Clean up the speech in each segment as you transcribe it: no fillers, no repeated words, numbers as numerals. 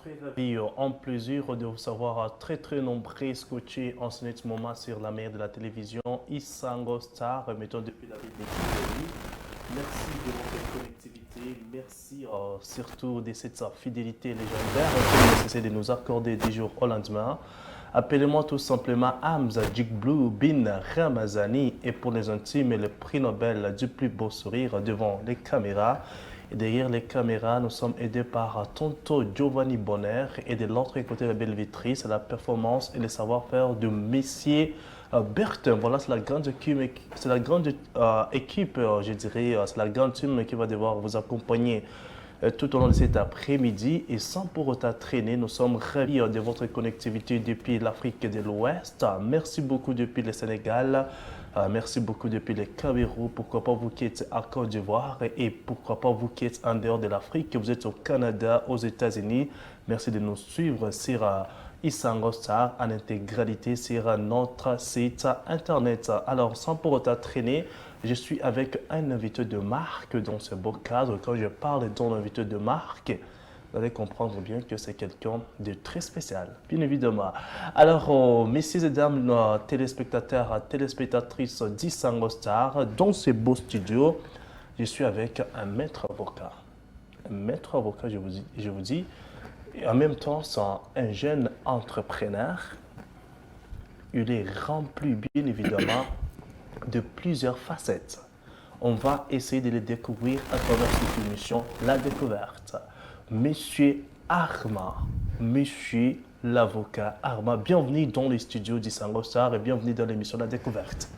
Très ravi, en plaisir de vous savoir très nombreux scotchés en ce moment sur la mer de la télévision Isango Star, mettons depuis la ville de Kigali. Merci de votre connectivité, merci surtout de cette fidélité légendaire que vous essayez de nous accorder du jour au lendemain. Appelez-moi tout simplement Hamza Jigblou Bin Ramazani et pour les intimes, le prix Nobel du plus beau sourire devant les caméras. Et derrière les caméras, nous sommes aidés par Tonto Giovanni Bonner et de l'autre côté de la belle vitrice, la performance et le savoir-faire de Messier Bertin. Voilà, c'est la grande équipe, je dirais, c'est la grande team qui va devoir vous accompagner tout au long de cet après-midi et sans pour autant traîner. Nous sommes ravis de votre connectivité depuis l'Afrique de l'Ouest. Merci beaucoup depuis le Sénégal. Merci beaucoup depuis le Cameroun. Pourquoi pas vous qui êtes à Côte d'Ivoire et pourquoi pas vous qui êtes en dehors de l'Afrique, vous êtes au Canada, aux États-Unis. Merci de nous suivre sur Isango Star en intégralité sur notre site internet. Alors, sans pour autant traîner, je suis avec un invité de marque dans ce beau cadre. Quand je parle d'un invité de marque, vous allez comprendre bien que c'est quelqu'un de très spécial, bien évidemment. Alors, messieurs et dames, téléspectateurs, téléspectatrices d'Isango Star, dans ce beau studio, je suis avec un maître avocat. Un maître avocat, je vous dis, et en même temps, c'est un jeune entrepreneur. Il est rempli, bien évidemment, de plusieurs facettes. On va essayer de les découvrir à travers cette émission, La Découverte. Monsieur Arma, monsieur l'avocat Arma, bienvenue dans les studios d'Isango Star et bienvenue dans l'émission La Découverte.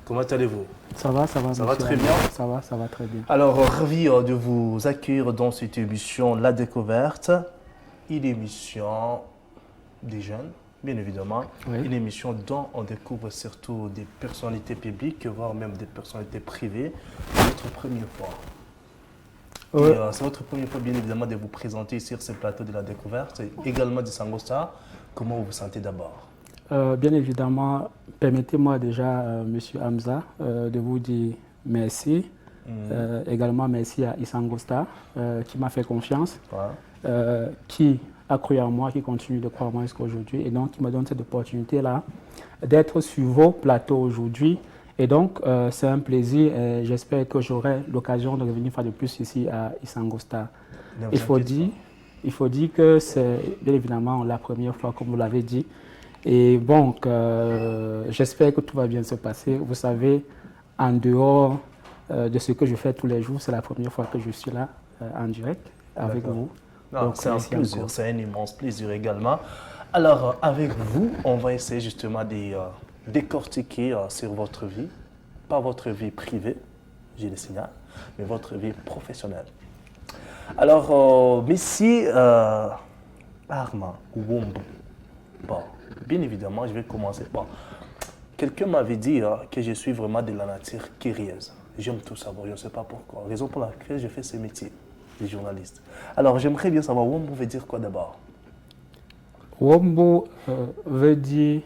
Comment allez-vous? Ça va, Ça va très bien. Ça va très bien. Alors, ravi de vous accueillir dans cette émission La Découverte, une émission des jeunes, bien évidemment, Oui. une émission dont on découvre surtout des personnalités publiques, voire même des personnalités privées. C'est votre première fois. Oui. C'est votre première fois, bien évidemment, de vous présenter sur ce plateau de La Découverte, et également d'Isango Star. Comment vous vous sentez d'abord? Bien évidemment, permettez-moi déjà, Monsieur Hamza, de vous dire merci. Également merci à Isango Star qui m'a fait confiance, qui a cru en moi, qui continue de croire en moi jusqu'à aujourd'hui et donc qui me donne cette opportunité-là d'être sur vos plateaux aujourd'hui. Et donc, c'est un plaisir et j'espère que j'aurai l'occasion de revenir faire de plus ici à Isango Star. Il faut dire que c'est bien évidemment la première fois, comme vous l'avez dit. Et bon, j'espère que tout va bien se passer. Vous savez, en dehors de ce que je fais tous les jours, c'est la première fois que je suis là en direct avec vous. C'est un plaisir, c'est un immense plaisir également. Alors, avec vous, on va essayer justement de décortiquer sur votre vie, pas votre vie privée, je le signale, mais votre vie professionnelle. Alors, Messi Arma Wombo, bon, bien évidemment, je vais commencer par... Quelqu'un m'avait dit que je suis vraiment de la nature curieuse. J'aime tout savoir, je ne sais pas pourquoi. Raison pour laquelle je fais ce métier de journaliste. Alors, j'aimerais bien savoir, Wombo veut dire quoi d'abord? Wombo veut dire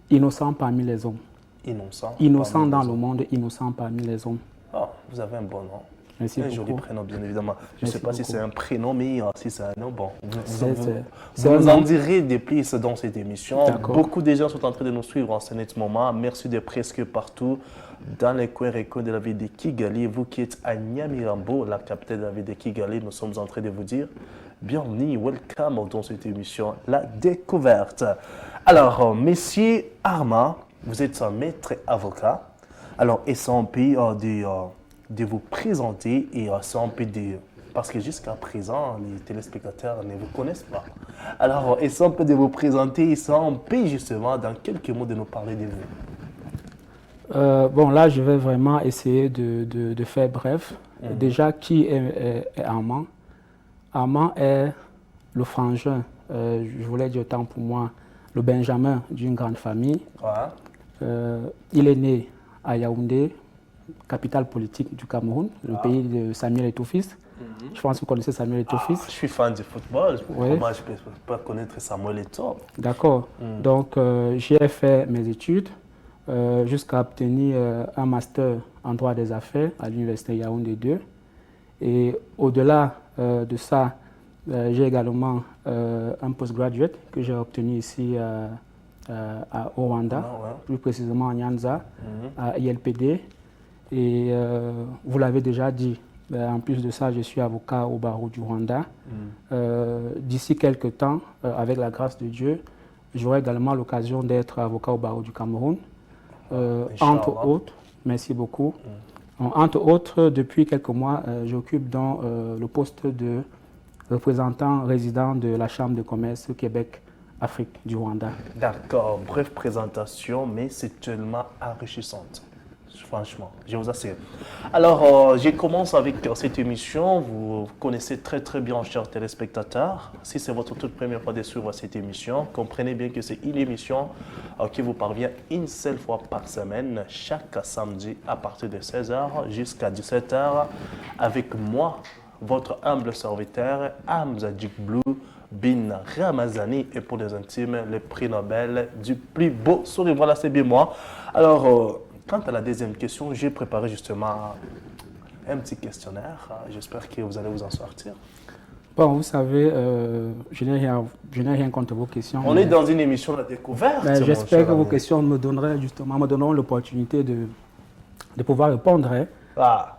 innocent parmi les hommes. Innocent. Innocent dans le monde, innocent parmi les hommes. Ah, vous avez un bon nom. Merci beaucoup. Un joli prénom, bien évidemment. Je ne sais pas si c'est un prénom, mais si c'est un nom, bon. Vous nous en direz des plus dans cette émission. Beaucoup de gens sont en train de nous suivre en ce moment. Merci de presque partout dans les coins et coins de la ville de Kigali. Vous qui êtes à Nyamirambo, la capitale de la ville de Kigali, nous sommes en train de vous dire bienvenue, welcome dans cette émission, La Découverte. Alors, Monsieur Arma, vous êtes un maître avocat. Alors, est-ce un peu de vous présenter et sans peu de... Parce que jusqu'à présent, les téléspectateurs ne vous connaissent pas. Alors, est-ce un peu de vous présenter et sans peu justement, dans quelques mots, de nous parler de vous? Bon, là, je vais vraiment essayer de faire bref. Déjà, qui est Armand? Armand est le frangin, je voulais dire autant pour moi, le Benjamin d'une grande famille. Il est né à Yaoundé, capitale politique du Cameroun, le pays de Samuel Eto'o-Fils. Je pense que vous connaissez Samuel Eto'o-Fils. Je suis fan du football, moi je ne peux pas connaître Samuel Eto'o. D'accord. Donc j'ai fait mes études jusqu'à obtenir un master en droit des affaires à l'université Yaoundé 2. Et au-delà de ça, J'ai également un postgraduate que j'ai obtenu ici au Rwanda, plus précisément à Nyanza, à ILPD. Et vous l'avez déjà dit, en plus de ça, je suis avocat au barreau du Rwanda. D'ici quelques temps, avec la grâce de Dieu, j'aurai également l'occasion d'être avocat au barreau du Cameroun. Entre autres, merci beaucoup. Entre autres, depuis quelques mois, j'occupe dans le poste de représentant résident de la Chambre de commerce Québec-Afrique du Rwanda. D'accord, bref présentation, mais c'est tellement enrichissante. Franchement, je vous assure. Alors, je commence avec cette émission. Vous connaissez très très bien, chers téléspectateurs. Si c'est votre toute première fois de suivre cette émission, comprenez bien que c'est une émission qui vous parvient une seule fois par semaine, chaque samedi à partir de 16h jusqu'à 17h, avec moi, votre humble serviteur, Hamza Djikblou Bin Ramazani, et pour les intimes, le prix Nobel du plus beau sourire. Voilà, c'est bien moi. Alors, quant à la deuxième question, j'ai préparé justement un petit questionnaire. J'espère que vous allez vous en sortir. Bon, vous savez, je n'ai rien contre vos questions. On est dans une émission de découverte. J'espère que vos questions me donneront l'opportunité de pouvoir répondre. Hein.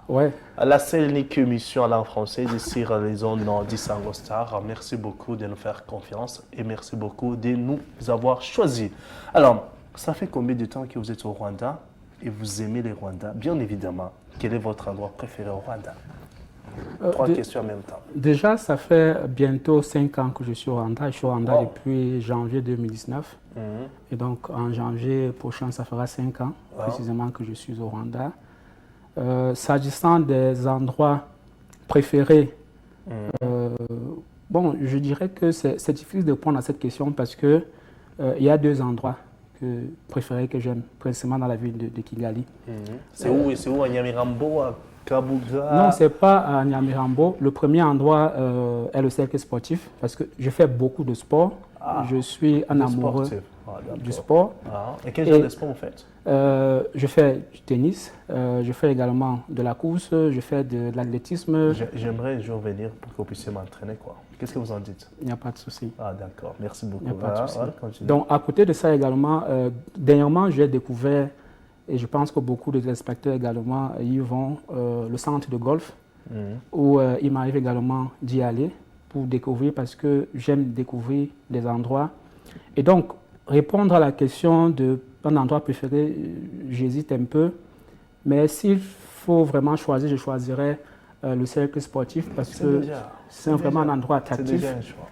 Ouais. La seule unique émission à langue française ici, les ondes d'Isango Star. Merci beaucoup de nous faire confiance et merci beaucoup de nous avoir choisis. Alors, ça fait combien de temps que vous êtes au Rwanda et vous aimez les Rwandais? Bien évidemment, quel est votre endroit préféré au Rwanda? Trois questions en même temps. Déjà, ça fait bientôt 5 ans que je suis au Rwanda. Je suis au Rwanda depuis janvier 2019. Et donc, en janvier prochain, ça fera 5 ans précisément que je suis au Rwanda. S'agissant des endroits préférés, bon, je dirais que c'est difficile de répondre à cette question parce qu'il y a 2 endroits préférés que j'aime, principalement dans la ville de Kigali. C'est où, à Nyamirambo, à Kabuga? Non, ce n'est pas à Nyamirambo. Le premier endroit est le cercle sportif parce que je fais beaucoup de sport. Je suis un amoureux du sport. Et quel genre de sport vous faites? Je fais du tennis, je fais également de la course, je fais de l'athlétisme. J'aimerais un jour venir pour que vous puissiez m'entraîner, quoi. Qu'est-ce que vous en dites? Il n'y a pas de souci. D'accord, merci beaucoup. Il n'y a pas de souci. Donc, à côté de ça également, dernièrement, j'ai découvert, et je pense que beaucoup de téléspectateurs également y vont, le centre de golf, où il m'arrive également d'y aller pour découvrir, parce que j'aime découvrir des endroits. Et donc, répondre à la question d'un endroit préféré, j'hésite un peu. Mais s'il faut vraiment choisir, je choisirais le cercle sportif parce que c'est vraiment un endroit attractif. C'est déjà un choix.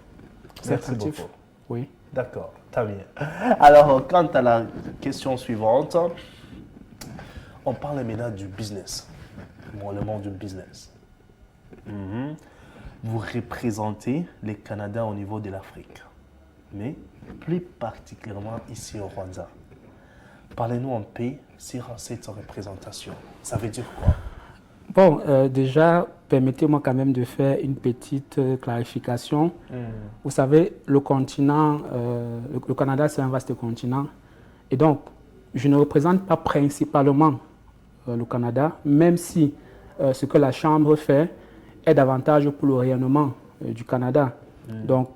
C'est attractif. Beaucoup. Oui. D'accord, très bien. Alors, quant à la question suivante, on parle maintenant du business. Bon, le monde du business. Vous représentez le Canada au niveau de l'Afrique, mais plus particulièrement ici au Rwanda. Parlez-nous un peu sur cette représentation. Ça veut dire quoi? Bon, déjà, permettez-moi quand même de faire une petite clarification. Vous savez, le continent, le Canada, c'est un vaste continent. Et donc, je ne représente pas principalement le Canada, même si ce que la Chambre fait est davantage pour le rayonnement du Canada. Donc,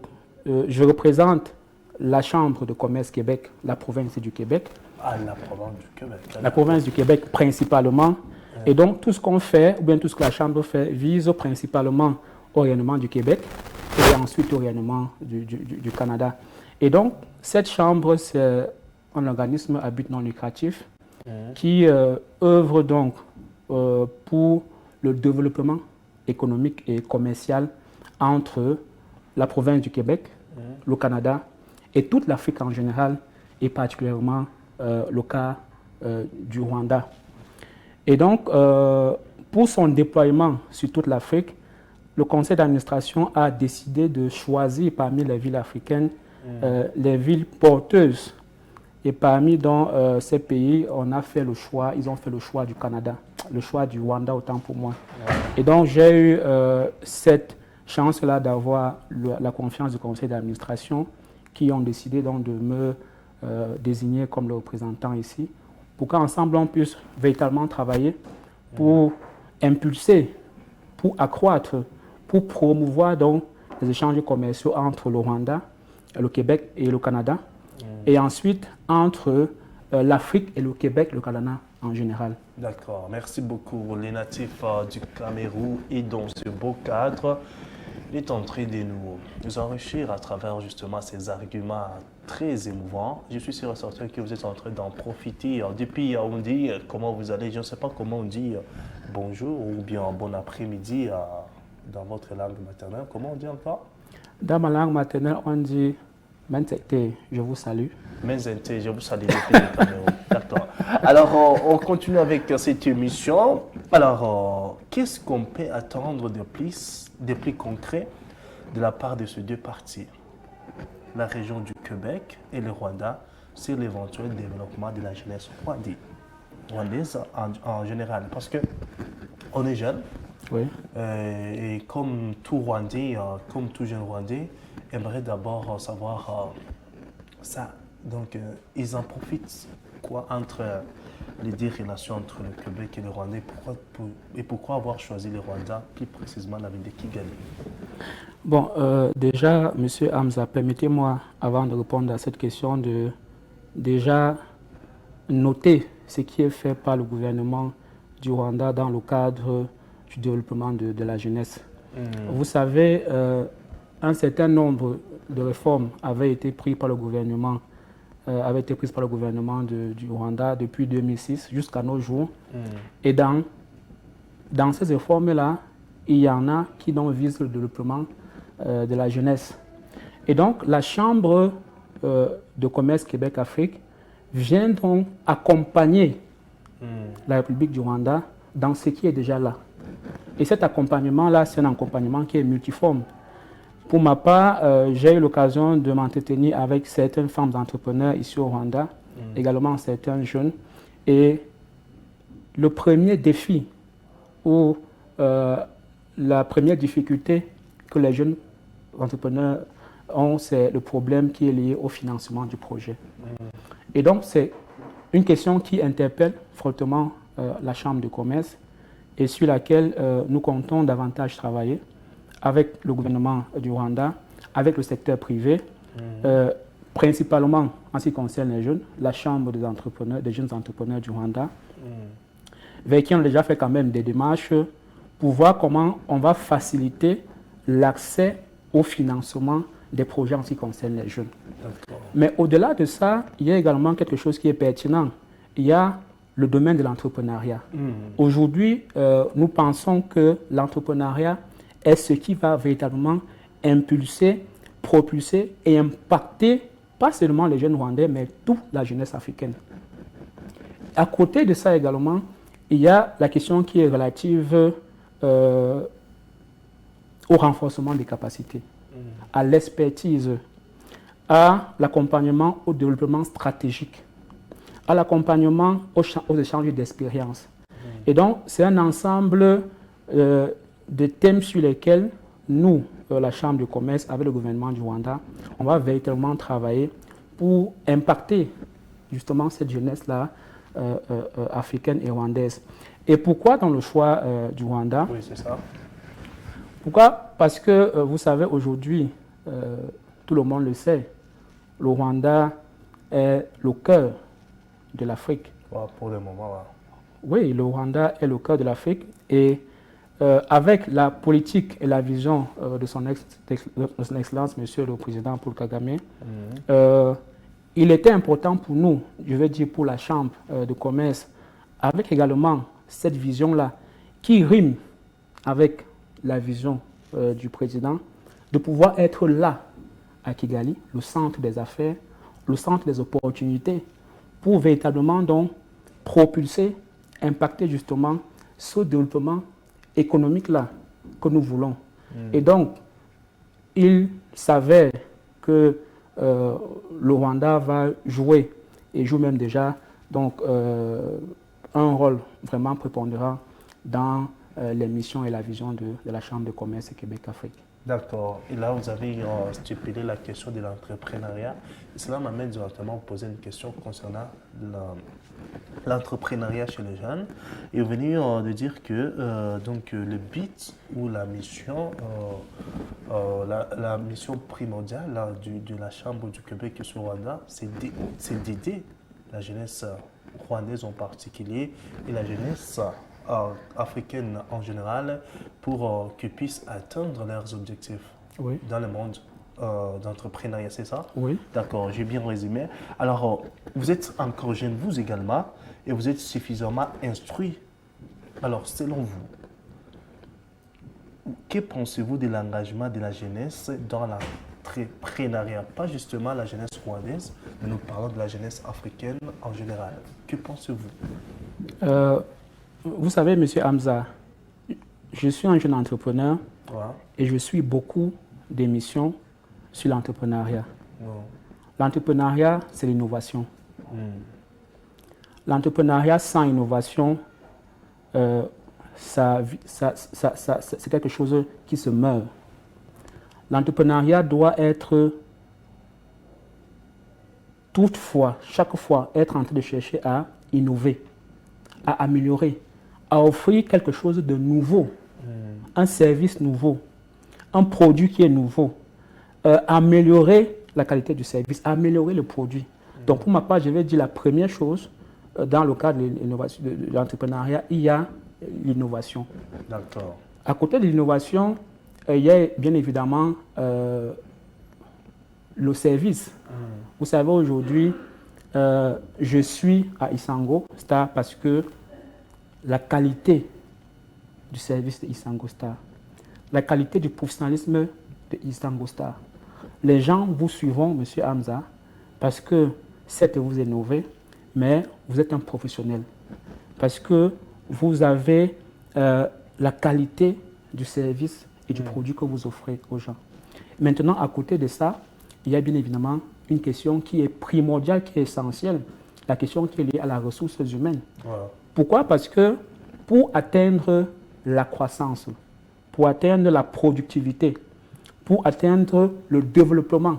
je représente la Chambre de commerce Québec, la province du Québec. La province du Québec. La province du Québec principalement. Et donc, tout ce qu'on fait, ou bien tout ce que la Chambre fait, vise principalement au rayonnement du Québec et ensuite au rayonnement du Canada. Et donc, cette Chambre, c'est un organisme à but non lucratif qui œuvre donc pour le développement économique et commercial entre la province du Québec, le Canada et toute l'Afrique en général, et particulièrement le cas du Rwanda. Et donc, pour son déploiement sur toute l'Afrique, le conseil d'administration a décidé de choisir parmi les villes africaines les villes porteuses. Et parmi ces pays, on a fait le choix, ils ont fait le choix du Canada, le choix du Rwanda autant pour moi. Et donc, j'ai eu cette chance-là d'avoir la confiance du conseil d'administration qui ont décidé donc de me désigner comme le représentant ici, pour qu'ensemble on puisse véritablement travailler pour impulser, pour accroître, pour promouvoir donc les échanges commerciaux entre le Rwanda, le Québec et le Canada, et ensuite entre l'Afrique et le Québec, le Canada en général. D'accord, merci beaucoup. Les natifs du Cameroun et dans ce beau cadre, il est en train de nous enrichir à travers justement ces arguments très émouvants. Je suis sûr et certain que vous êtes en train d'en profiter. Depuis, on dit comment vous allez, je ne sais pas comment on dit bonjour ou bien bon après-midi dans votre langue maternelle. Comment on dit encore? Dans ma langue maternelle, on dit Mentete, je vous salue. Mentete, je vous salue depuis le Cameroun. D'accord. Alors, on continue avec cette émission. Alors, qu'est-ce qu'on peut attendre de plus concret de la part de ces deux parties, la région du Québec et le Rwanda, sur l'éventuel développement de la jeunesse rwandaise en général? Parce qu'on est jeune, oui. Et comme tout Rwandais, comme tout jeune Rwandais, aimerait d'abord savoir ça. Donc, ils en profitent quoi entre les deux relations entre le Québec et le Rwanda et pourquoi avoir choisi le Rwanda, plus précisément la ville de Kigali? Bon, déjà, M. Hamza, permettez-moi, avant de répondre à cette question, de déjà noter ce qui est fait par le gouvernement du Rwanda dans le cadre du développement de la jeunesse. Vous savez, un certain nombre de réformes avaient été prises par le gouvernement du Rwanda depuis 2006 jusqu'à nos jours. Et dans ces réformes-là, il y en a qui visent le développement de la jeunesse. Et donc, la Chambre de commerce Québec-Afrique vient donc accompagner la République du Rwanda dans ce qui est déjà là. Et cet accompagnement-là, c'est un accompagnement qui est multiforme. Pour ma part, j'ai eu l'occasion de m'entretenir avec certaines femmes d'entrepreneurs ici au Rwanda, également certains jeunes. Et le premier défi ou la première difficulté que les jeunes entrepreneurs ont, c'est le problème qui est lié au financement du projet. Et donc, c'est une question qui interpelle fortement la Chambre de commerce et sur laquelle nous comptons davantage travailler avec le gouvernement du Rwanda, avec le secteur privé, principalement en ce qui concerne les jeunes, la Chambre des jeunes entrepreneurs du Rwanda, vers qui on a déjà fait quand même des démarches pour voir comment on va faciliter l'accès au financement des projets en ce qui concerne les jeunes. Mais au-delà de ça, il y a également quelque chose qui est pertinent. Il y a le domaine de l'entrepreneuriat. Aujourd'hui, nous pensons que l'entrepreneuriat est ce qui va véritablement impulser, propulser et impacter pas seulement les jeunes rwandais, mais toute la jeunesse africaine. À côté de ça également, il y a la question qui est relative au renforcement des capacités, à l'expertise, à l'accompagnement au développement stratégique, à l'accompagnement aux échanges d'expériences. Et donc, c'est un ensemble de thèmes sur lesquels nous, la Chambre de commerce, avec le gouvernement du Rwanda, on va véritablement travailler pour impacter justement cette jeunesse-là africaine et rwandaise. Et pourquoi dans le choix du Rwanda? Oui, c'est ça. Pourquoi? Parce que vous savez, aujourd'hui, tout le monde le sait, le Rwanda est le cœur de l'Afrique. Pour le moment, là. Oui, le Rwanda est le cœur de l'Afrique et avec la politique et la vision de son Excellence, Monsieur le Président Paul Kagame, il était important pour nous, je veux dire pour la Chambre de commerce, avec également cette vision-là qui rime avec la vision du Président, de pouvoir être là à Kigali, le centre des affaires, le centre des opportunités, pour véritablement donc propulser, impacter justement ce développement économique-là que nous voulons. Et donc, il s'avère que le Rwanda va jouer, et joue même déjà, donc, un rôle vraiment prépondérant dans les missions et la vision de la Chambre de commerce Québec-Afrique. D'accord. Et là, vous avez stipulé la question de l'entrepreneuriat. Cela m'amène directement à vous poser une question concernant l'entrepreneuriat chez les jeunes. Et vous venez de dire que le but ou la mission, la mission primordiale là, de la Chambre du Québec et sur Rwanda, c'est d'aider la jeunesse rwandaise en particulier et la jeunesse africaine en général pour qu'ils puissent atteindre leurs objectifs dans le monde d'entrepreneuriat, c'est ça? Oui. D'accord, j'ai bien résumé. Alors, vous êtes encore jeune, vous également, et vous êtes suffisamment instruit. Alors, selon vous, que pensez-vous de l'engagement de la jeunesse dans l'entrepreneuriat? Pas justement la jeunesse rwandaise, mais nous parlons de la jeunesse africaine en général. Que pensez-vous? Vous savez, Monsieur Hamza, je suis un jeune entrepreneur et je suis beaucoup d'émissions sur l'entrepreneuriat. L'entrepreneuriat, c'est l'innovation. L'entrepreneuriat sans innovation, c'est quelque chose qui se meurt. L'entrepreneuriat doit être toutefois, chaque fois, être en train de chercher à innover, à améliorer, à offrir quelque chose de nouveau, un service nouveau, un produit qui est nouveau, améliorer la qualité du service, améliorer le produit. Donc pour ma part, je vais dire la première chose, dans le cadre de l'entrepreneuriat, il y a l'innovation. D'accord. À côté de l'innovation, il y a bien évidemment le service. Vous savez, aujourd'hui, je suis à Isango Star parce que la qualité du service de Isango Star, la qualité du professionnalisme de Isango Star. Les gens vous suivront, Monsieur Hamza, parce que certes vous innovez, mais vous êtes un professionnel. Parce que vous avez la qualité du service et du produit que vous offrez aux gens. Maintenant, à côté de ça, il y a bien évidemment une question qui est primordiale, qui est essentielle, la question qui est liée à la ressource humaine. Voilà. Pourquoi? Parce que pour atteindre la croissance, pour atteindre la productivité, pour atteindre le développement,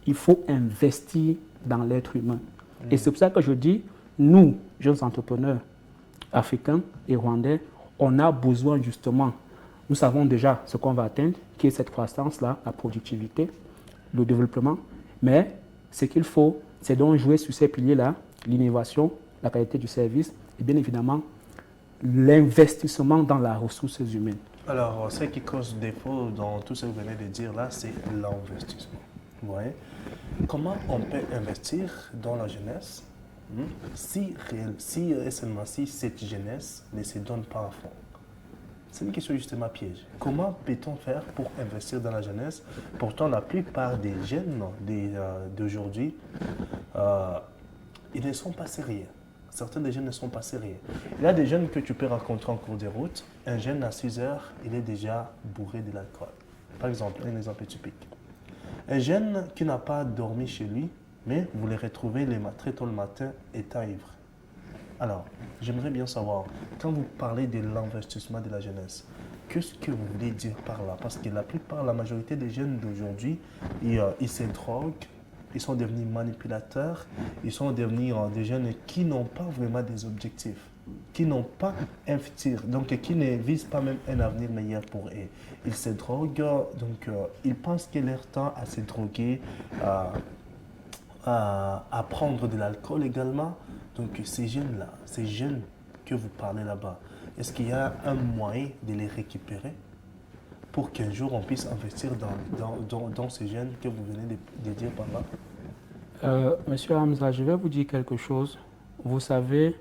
il faut investir dans l'être humain. Et c'est pour ça que je dis, nous, jeunes entrepreneurs africains et rwandais, on a besoin justement, nous savons déjà ce qu'on va atteindre, qui est cette croissance-là, la productivité, le développement, mais ce qu'il faut, c'est donc jouer sur ces piliers-là, l'innovation, la qualité du service et bien évidemment l'investissement dans la ressource humaine. Alors, ce qui cause défaut dans tout ce que vous venez de dire là, c'est l'investissement. Ouais. Comment on peut investir dans la jeunesse si seulement si cette jeunesse ne se donne pas à fond? C'est une question justement piège. Comment peut-on faire pour investir dans la jeunesse? Pourtant, la plupart des jeunes d'aujourd'hui, ils ne sont pas sérieux. Certains des jeunes ne sont pas sérieux. Il y a des jeunes que tu peux rencontrer en cours de route. Un jeune à 6 heures, il est déjà bourré de l'alcool. Par exemple, un exemple typique. Un jeune qui n'a pas dormi chez lui, mais vous le retrouvez très tôt le matin étant ivre. Alors, j'aimerais bien savoir, quand vous parlez de l'investissement de la jeunesse, qu'est-ce que vous voulez dire par là? Parce que la majorité des jeunes d'aujourd'hui, ils se droguent, ils sont devenus manipulateurs, ils sont devenus des jeunes qui n'ont pas vraiment des objectifs, qui n'ont pas un futur, donc qui ne visent pas même un avenir meilleur pour eux. Ils se droguent, donc ils pensent que leur temps à se droguer, à prendre de l'alcool également. Donc ces jeunes-là, ces jeunes que vous parlez là-bas, est-ce qu'il y a un moyen de les récupérer pour qu'un jour on puisse investir dans ces jeunes que vous venez de dire par là? Monsieur Hamza, je vais vous dire quelque chose. Vous savez,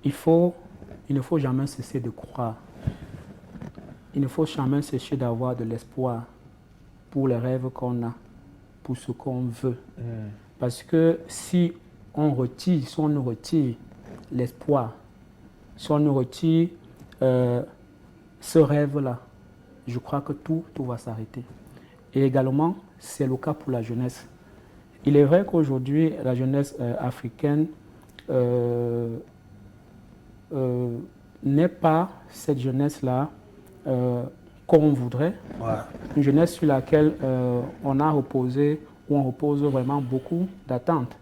il ne faut jamais cesser de croire. Il ne faut jamais cesser d'avoir de l'espoir pour les rêves qu'on a, pour ce qu'on veut. Parce que si on nous retire l'espoir, si on nous retire ce rêve-là, je crois que tout va s'arrêter. Et également, c'est le cas pour la jeunesse. Il est vrai qu'aujourd'hui, la jeunesse africaine n'est pas cette jeunesse-là qu'on voudrait, Ouais. une jeunesse sur laquelle on a reposé, où on repose vraiment beaucoup d'attentes.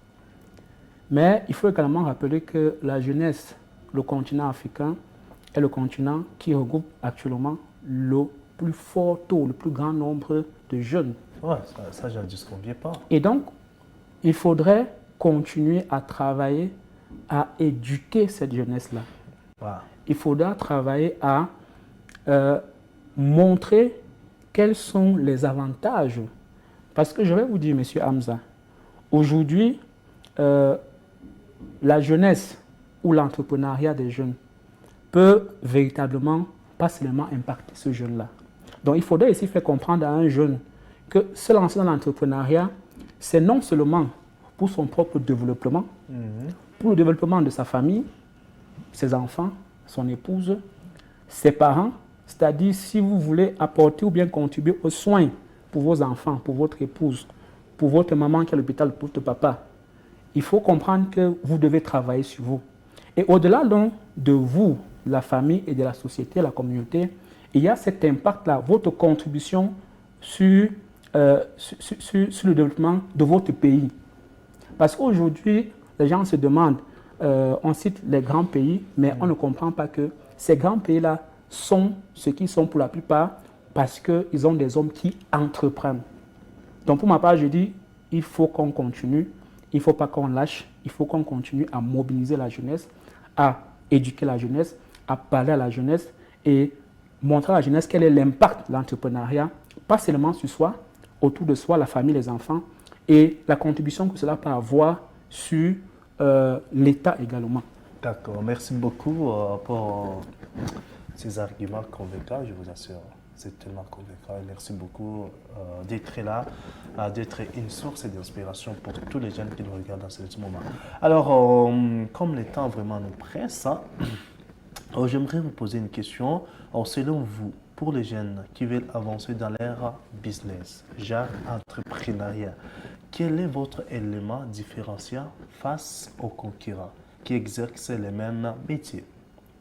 Mais il faut également rappeler que la jeunesse, le continent africain, est le continent qui regroupe actuellement le plus fort taux, le plus grand nombre de jeunes. Ouais, ça je ne disconviens pas. Et donc, il faudrait continuer à travailler à éduquer cette jeunesse-là. Ouais. Il faudra travailler à montrer quels sont les avantages. Parce que je vais vous dire, M. Hamza, aujourd'hui, la jeunesse ou l'entrepreneuriat des jeunes peut véritablement, pas seulement impacter ce jeune-là. Donc il faudrait ici faire comprendre à un jeune que se lancer dans l'entrepreneuriat, c'est non seulement pour son propre développement, pour le développement de sa famille, ses enfants, son épouse, ses parents, c'est-à-dire si vous voulez apporter ou bien contribuer aux soins pour vos enfants, pour votre épouse, pour votre maman qui est à l'hôpital, pour votre papa, il faut comprendre que vous devez travailler sur vous. Et au-delà donc de vous, la famille et de la société, la communauté, il y a cet impact-là, votre contribution sur le développement de votre pays. Parce qu'aujourd'hui, les gens se demandent, on cite les grands pays, mais on ne comprend pas que ces grands pays-là sont ce qu'ils sont pour la plupart parce qu'ils ont des hommes qui entreprennent. Donc pour ma part, je dis, il faut qu'on continue, il ne faut pas qu'on lâche, il faut qu'on continue à mobiliser la jeunesse, à éduquer la jeunesse, à parler à la jeunesse et montrer à la jeunesse quel est l'impact de l'entrepreneuriat, pas seulement sur soi, autour de soi, la famille, les enfants, et la contribution que cela peut avoir sur l'État également. D'accord, merci beaucoup pour ces arguments convaincants, je vous assure. C'est tellement convaincant et merci beaucoup d'être là, d'être une source d'inspiration pour tous les jeunes qui nous regardent dans ce moment. Alors, comme le temps vraiment nous presse, j'aimerais vous poser une question. Alors, selon vous, pour les jeunes qui veulent avancer dans leur business, genre entrepreneuriat, quel est votre élément différenciant face aux concurrents qui exercent les mêmes métiers?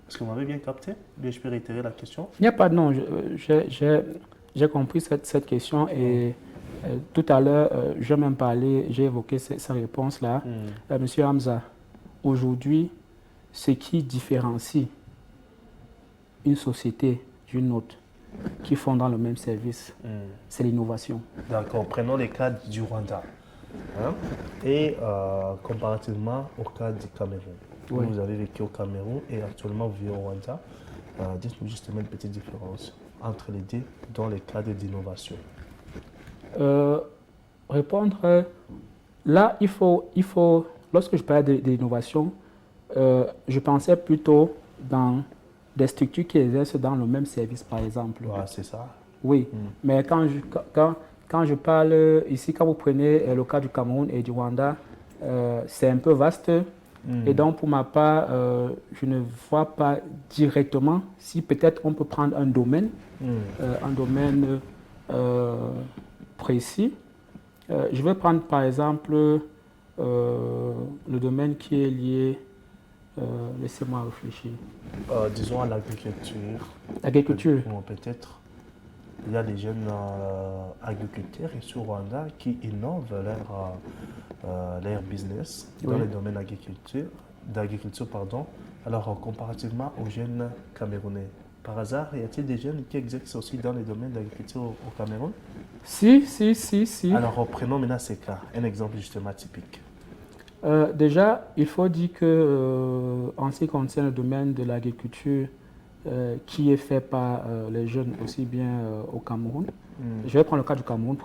Est-ce que vous m'avez bien capté? Bien, je peux réitérer la question? Il n'y a pas de non. J'ai compris cette question et tout à l'heure, j'ai même parlé, j'ai évoqué cette réponse-là. Monsieur Hamza, aujourd'hui, ce qui différencie une société d'une autre qui font dans le même service, c'est l'innovation. D'accord, prenons le cas du Rwanda. Hein? Et comparativement au cas du Cameroun. Oui. Vous avez vécu au Cameroun et actuellement vous vivez au Rwanda. Dites-nous justement une petite différence entre les deux dans le cadre d'innovation. Répondre, là, il faut, lorsque je parlais d'innovation, je pensais plutôt dans des structures qui exercent dans le même service, par exemple. Ouais, c'est ça. Oui, mais quand je parle ici, quand vous prenez le cas du Cameroun et du Rwanda, c'est un peu vaste. Et donc, pour ma part, je ne vois pas directement si peut-être on peut prendre un domaine précis. Je vais prendre par exemple le domaine qui est lié, laissez-moi réfléchir. Disons à l'agriculture. L'agriculture. Peut-être. Il y a des jeunes agriculteurs ici au Rwanda qui innovent leur business dans le domaine d'agriculture. Alors, comparativement aux jeunes Camerounais, par hasard, y a-t-il des jeunes qui exercent aussi dans le domaine d'agriculture au Cameroun? Si. Alors, prenons maintenant ces cas, un exemple justement typique. Déjà, il faut dire que en ce qui concerne le domaine de l'agriculture, qui est fait par les jeunes aussi bien au Cameroun. Je vais prendre le cas du Cameroun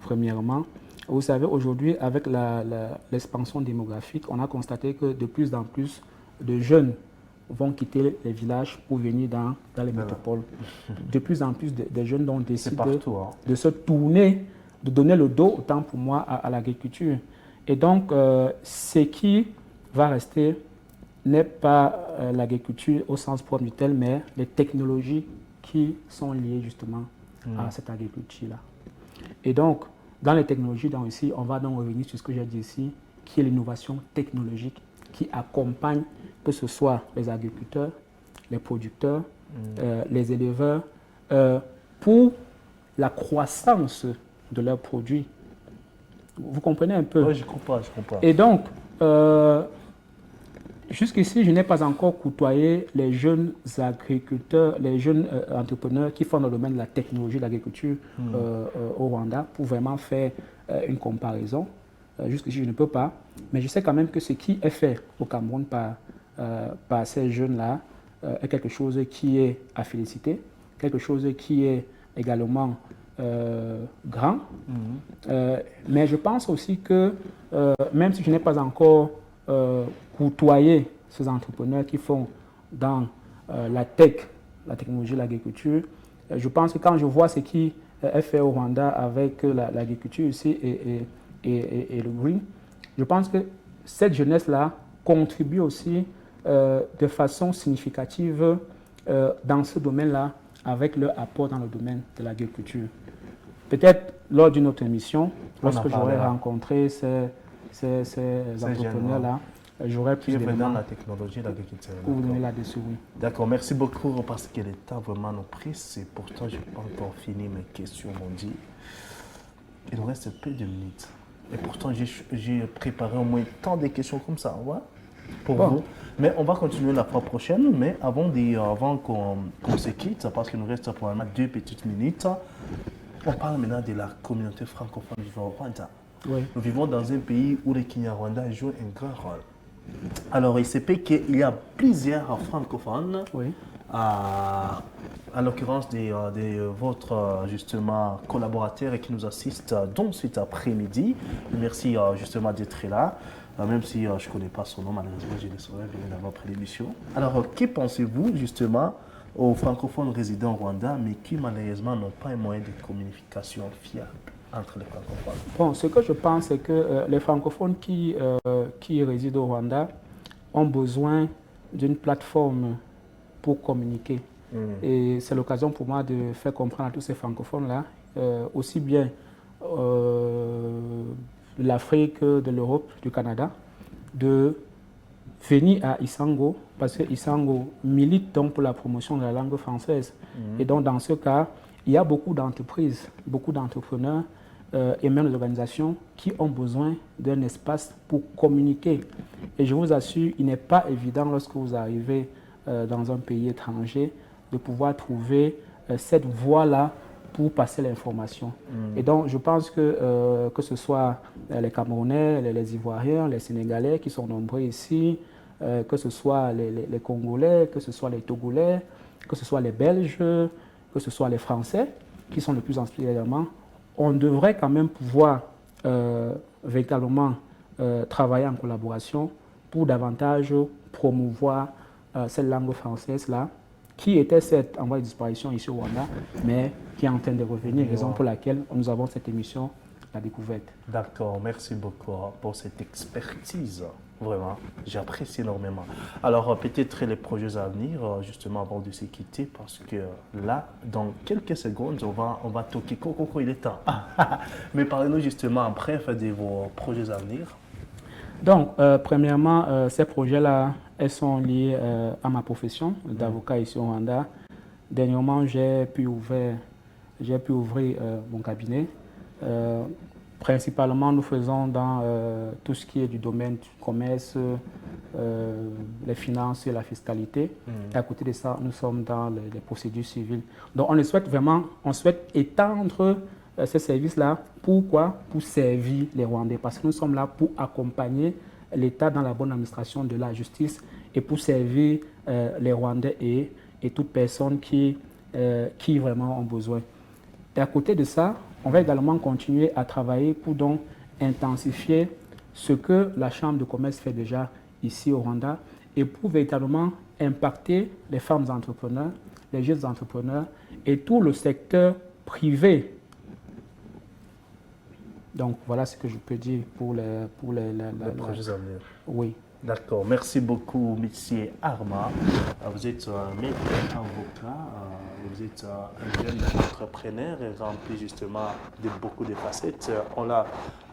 premièrement. Vous savez, aujourd'hui, avec l'expansion démographique, on a constaté que de plus en plus de jeunes vont quitter les villages pour venir dans les métropoles. De plus en plus de jeunes ont décidé de se tourner, de donner le dos, autant pour moi, à l'agriculture. Et donc, ce qui va rester n'est pas l'agriculture au sens propre du tel, mais les technologies qui sont liées justement à cette agriculture-là. Et donc, dans les technologies, donc ici, on va donc revenir sur ce que j'ai dit ici, qui est l'innovation technologique qui accompagne, que ce soit les agriculteurs, les producteurs, les éleveurs, pour la croissance de leurs produits. Vous comprenez un peu? Oui, je comprends, je comprends. Et donc, jusqu'ici, je n'ai pas encore côtoyé les jeunes agriculteurs, les jeunes entrepreneurs qui font dans le domaine de la technologie de l'agriculture au Rwanda pour vraiment faire une comparaison. Jusqu'ici, je ne peux pas. Mais je sais quand même que ce qui est fait au Cameroun par ces jeunes-là est quelque chose qui est à féliciter, quelque chose qui est également grand. Mais je pense aussi que même si je n'ai pas encore côtoyer ces entrepreneurs qui font dans la tech, la technologie, l'agriculture. Je pense que quand je vois ce qui est fait au Rwanda avec l'agriculture ici et le green, je pense que cette jeunesse-là contribue aussi de façon significative dans ce domaine-là avec leur apport dans le domaine de l'agriculture. Peut-être lors d'une autre émission, lorsque j'aurai rencontré ces entrepreneurs-là, j'aurais plus d'éléments dans la technologie, l'agriculture. Pour donner là-dessus, oui. D'accord, merci beaucoup parce que le temps vraiment nous presse et pourtant je n'ai pas encore fini mes questions, mon Dieu. Il nous reste peu de minutes. Et pourtant j'ai préparé au moins tant de questions comme ça, ouais, pour vous. Mais on va continuer la fois prochaine, mais avant qu'on se quitte, parce qu'il nous reste probablement 2 petites minutes, on parle maintenant de la communauté francophone vivant au Rwanda. Oui. Nous vivons dans un pays où les Kinyarwanda jouent un grand rôle. Alors, il se peut qu'il y a plusieurs francophones, à l'occurrence de votre justement collaborateurs qui nous assistent donc cet après-midi. Merci justement d'être là, même si je ne connais pas son nom, malheureusement je le saurai bien avant après l'émission. Alors, que pensez-vous justement aux francophones résidant au Rwanda, mais qui malheureusement n'ont pas un moyen de communication fiable entre les francophones? Bon, ce que je pense, c'est que les francophones qui résident au Rwanda ont besoin d'une plateforme pour communiquer. Et c'est l'occasion pour moi de faire comprendre à tous ces francophones-là, aussi bien de l'Afrique, de l'Europe, du Canada, de venir à Isango, parce que Isango milite donc pour la promotion de la langue française. Et donc, dans ce cas, il y a beaucoup d'entreprises, beaucoup d'entrepreneurs et même des organisations qui ont besoin d'un espace pour communiquer. Et je vous assure, il n'est pas évident lorsque vous arrivez dans un pays étranger de pouvoir trouver cette voie-là pour passer l'information. Et donc, je pense que ce soit les Camerounais, les Ivoiriens, les Sénégalais qui sont nombreux ici, que ce soit les Congolais, que ce soit les Togolais, que ce soit les Belges, que ce soit les Français, qui sont le plus inspirés également, on devrait quand même pouvoir véritablement travailler en collaboration pour davantage promouvoir cette langue française-là, qui était certes en voie de disparition ici au Rwanda, mais qui est en train de revenir, raison pour laquelle nous avons cette émission, La Découverte. D'accord, merci beaucoup pour cette expertise. Vraiment, j'apprécie énormément. Alors, peut-être les projets à venir, justement, avant de se quitter, parce que là, dans quelques secondes, on va toquer. Coco, il est temps. Mais parlez-nous justement, en bref, de vos projets à venir. Donc, premièrement, ces projets-là, elles sont liées à ma profession d'avocat ici au Rwanda. Dernièrement, j'ai pu ouvrir mon cabinet. Principalement, nous faisons dans tout ce qui est du domaine du commerce, les finances et la fiscalité. Et à côté de ça, nous sommes dans les procédures civiles. Donc, on souhaite étendre ces services-là. Pourquoi? Pour servir les Rwandais. Parce que nous sommes là pour accompagner l'État dans la bonne administration de la justice et pour servir les Rwandais et toute personne qui vraiment ont besoin. Et à côté de ça, on va également continuer à travailler pour donc intensifier ce que la Chambre de commerce fait déjà ici au Rwanda et pour véritablement impacter les femmes entrepreneurs, les jeunes entrepreneurs et tout le secteur privé. Donc voilà ce que je peux dire pour les projets à venir. Oui. D'accord, merci beaucoup, M. Arma. Vous êtes maître avocat, vous êtes un jeune entrepreneur et rempli justement de beaucoup de facettes. On l'a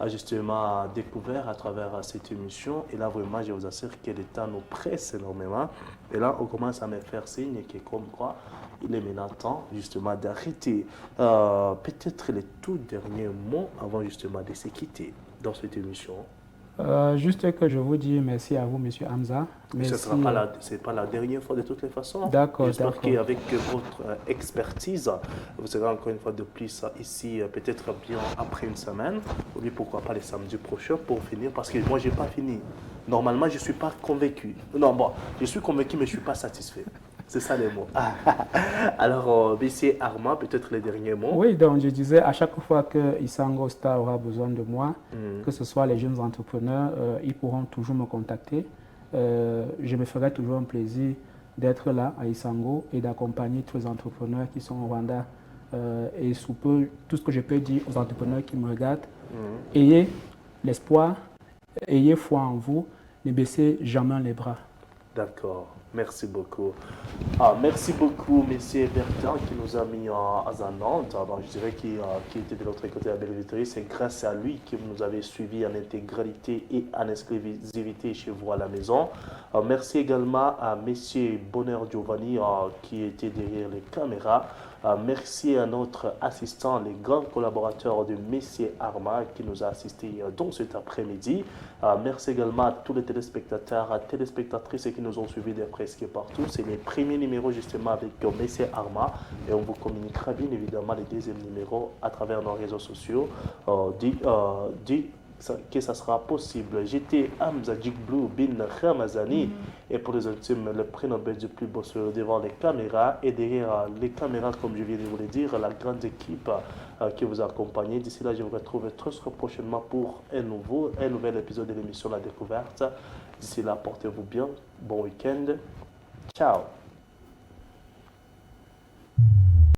justement découvert à travers cette émission. Et là, vraiment, je vous assure que le temps nous presse énormément. Et là, on commence à me faire signe que comme quoi, il est maintenant temps justement d'arrêter. Peut-être les tout derniers mots avant justement de se quitter dans cette émission. Juste que je vous dis merci à vous, Monsieur Hamza. Ce n'est pas la dernière fois de toutes les façons. D'accord. J'espère qu'avec votre expertise, vous serez encore une fois de plus ici, peut-être bien après une semaine, ou bien pourquoi pas les samedis prochains pour finir, parce que moi, je n'ai pas fini. Normalement, je ne suis pas convaincu. Non, bon, je suis convaincu, mais je ne suis pas satisfait. C'est ça les mots. Alors, monsieur Armand, peut-être les derniers mots. Oui, donc je disais, à chaque fois que Isango Star aura besoin de moi, que ce soit les jeunes entrepreneurs, ils pourront toujours me contacter. Je me ferai toujours un plaisir d'être là à Isango et d'accompagner tous les entrepreneurs qui sont au Rwanda. Et sous peu, tout ce que je peux dire aux entrepreneurs qui me regardent, ayez l'espoir, ayez foi en vous, ne baissez jamais les bras. D'accord. Merci beaucoup. Merci beaucoup, M. Bertrand, qui nous a mis à Nantes. Je dirais qu'il était de l'autre côté de la Belle-Vitterie. C'est grâce à lui que vous nous avez suivis en intégralité et en exclusivité chez vous à la maison. Merci également à M. Bonheur Giovanni, qui était derrière les caméras. Merci à notre assistant, les grands collaborateurs de M. Arma, qui nous a assistés donc cet après-midi. Merci également à tous les téléspectateurs, téléspectatrices qui nous ont suivis de presque partout. C'est les premiers numéros justement avec M. Arma et on vous communiquera bien évidemment les deuxièmes numéros à travers nos réseaux sociaux. Que ça sera possible. J'étais Hamza Djigblou bin Ramazani et pour les intimes, le prénom du plus beau devant les caméras et derrière les caméras, comme je viens de vous le dire, la grande équipe qui vous a accompagné. D'ici là, je vous retrouve très prochainement pour un nouvel épisode de l'émission La Découverte. D'ici là, portez-vous bien. Bon week-end. Ciao.